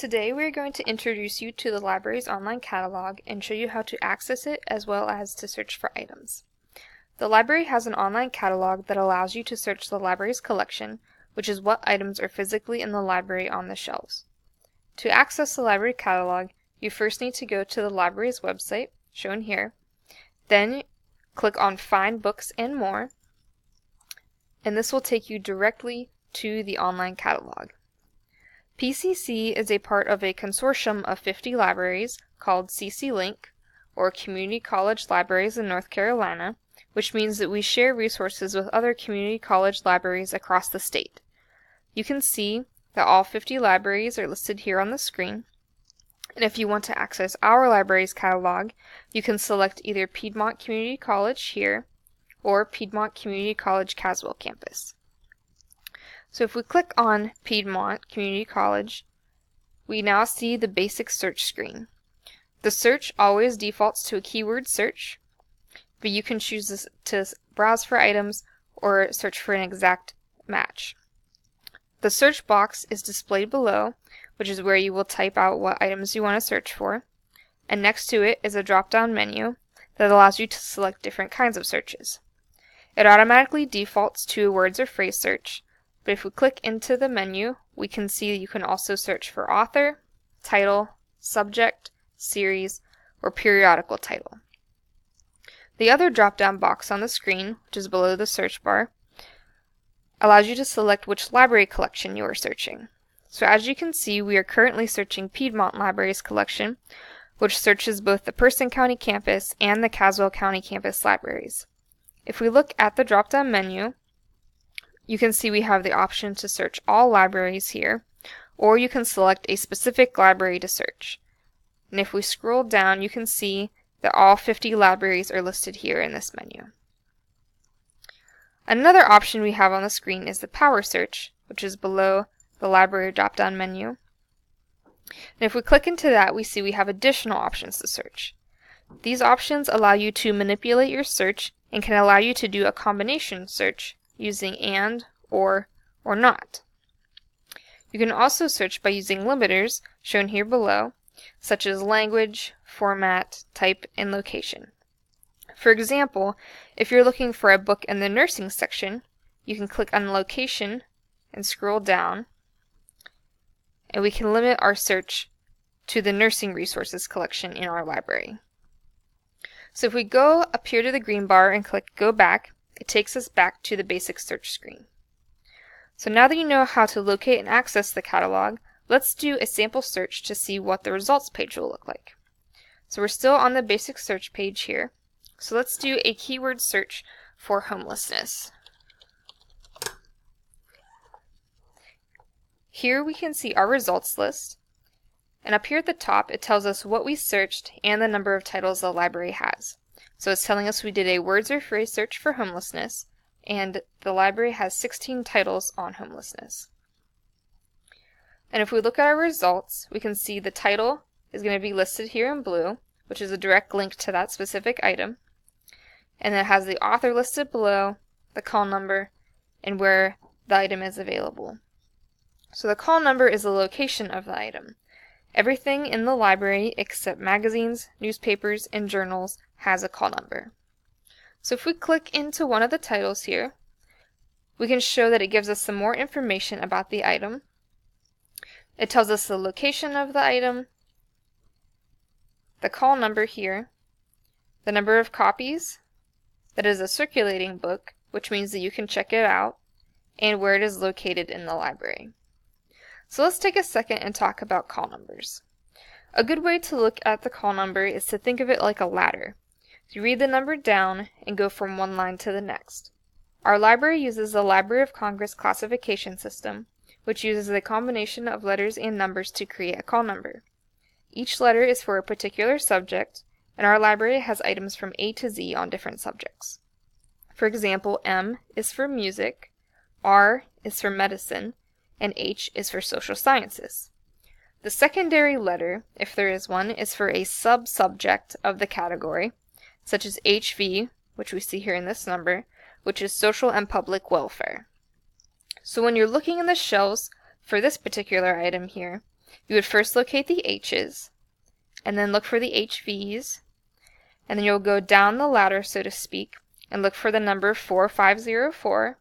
Today we are going to introduce you to the library's online catalog and show you how to access it as well as to search for items. The library has an online catalog that allows you to search the library's collection, which is what items are physically in the library on the shelves. To access the library catalog, you first need to go to the library's website, shown here. Then click on Find Books and More, and this will take you directly to the online catalog. PCC is a part of a consortium of 50 libraries called CCLINC, or Community College Libraries in North Carolina, which means that we share resources with other community college libraries across the state. You can see that all 50 libraries are listed here on the screen, and if you want to access our library's catalog, you can select either Piedmont Community College here, or Piedmont Community College Caswell campus. So if we click on Piedmont Community College, we now see the basic search screen. The search always defaults to a keyword search, but you can choose to browse for items or search for an exact match. The search box is displayed below, which is where you will type out what items you want to search for, and next to it is a drop-down menu that allows you to select different kinds of searches. It automatically defaults to a words or phrase search, but if we click into the menu, we can see that you can also search for author, title, subject, series, or periodical title. The other drop-down box on the screen, which is below the search bar, allows you to select which library collection you are searching. So as you can see, we are currently searching Piedmont Library's collection, which searches both the Person County campus and the Caswell County campus libraries. If we look at the drop-down menu, you can see we have the option to search all libraries here, or you can select a specific library to search. And if we scroll down, you can see that all 50 libraries are listed here in this menu. Another option we have on the screen is the power search, which is below the library drop-down menu. And if we click into that, we see we have additional options to search. These options allow you to manipulate your search and can allow you to do a combination search using and, or not. You can also search by using limiters, shown here below, such as language, format, type, and location. For example, if you're looking for a book in the nursing section, you can click on location and scroll down, and we can limit our search to the nursing resources collection in our library. So if we go up here to the green bar and click Go Back, it takes us back to the basic search screen. So now that you know how to locate and access the catalog, let's do a sample search to see what the results page will look like. So we're still on the basic search page here. So let's do a keyword search for homelessness. Here we can see our results list, and up here at the top it tells us what we searched and the number of titles the library has. So it's telling us we did a words or phrase search for homelessness, and the library has 16 titles on homelessness. And if we look at our results, we can see the title is going to be listed here in blue, which is a direct link to that specific item. And it has the author listed below, the call number, and where the item is available. So the call number is the location of the item. Everything in the library except magazines, newspapers, and journals has a call number. So if we click into one of the titles here, we can show that it gives us some more information about the item. It tells us the location of the item, the call number here, the number of copies, that is a circulating book, which means that you can check it out, and where it is located in the library. So let's take a second and talk about call numbers. A good way to look at the call number is to think of it like a ladder. You read the number down and go from one line to the next. Our library uses the Library of Congress classification system, which uses a combination of letters and numbers to create a call number. Each letter is for a particular subject, and our library has items from A to Z on different subjects. For example, M is for music, R is for medicine, and H is for social sciences. The secondary letter, if there is one, is for a sub-subject of the category, such as HV, which we see here in this number, which is social and public welfare. So when you're looking in the shelves for this particular item here, you would first locate the H's, and then look for the HVs, and then you'll go down the ladder, so to speak, and look for the number 4504.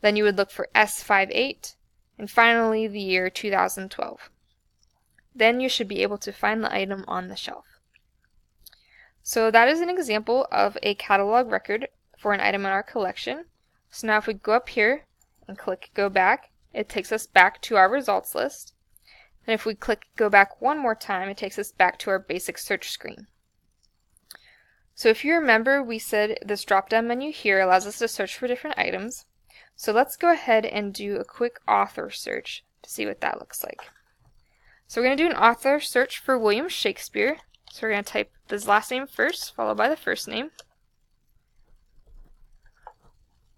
Then you would look for S58, and finally the year 2012. Then you should be able to find the item on the shelf. So that is an example of a catalog record for an item in our collection. So now if we go up here and click Go Back, it takes us back to our results list. And if we click Go Back one more time, it takes us back to our basic search screen. So if you remember, we said this drop-down menu here allows us to search for different items. So let's go ahead and do a quick author search to see what that looks like. So we're going to do an author search for William Shakespeare. So we're going to type his last name first, followed by the first name.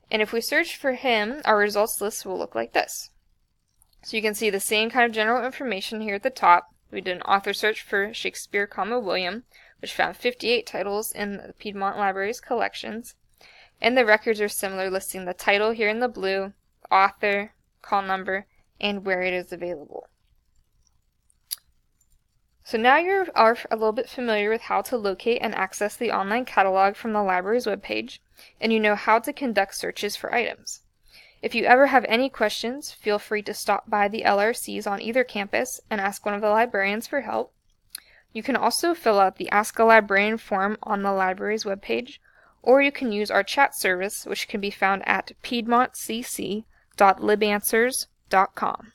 And if we search for him, our results list will look like this. So you can see the same kind of general information here at the top. We did an author search for Shakespeare, William, which found 58 titles in the Piedmont Library's collections. And the records are similar, listing the title here in the blue, the author, call number, and where it is available. So now you are a little bit familiar with how to locate and access the online catalog from the library's webpage, and you know how to conduct searches for items. If you ever have any questions, feel free to stop by the LRCs on either campus and ask one of the librarians for help. You can also fill out the Ask a Librarian form on the library's webpage, or you can use our chat service, which can be found at piedmontcc.libanswers.com.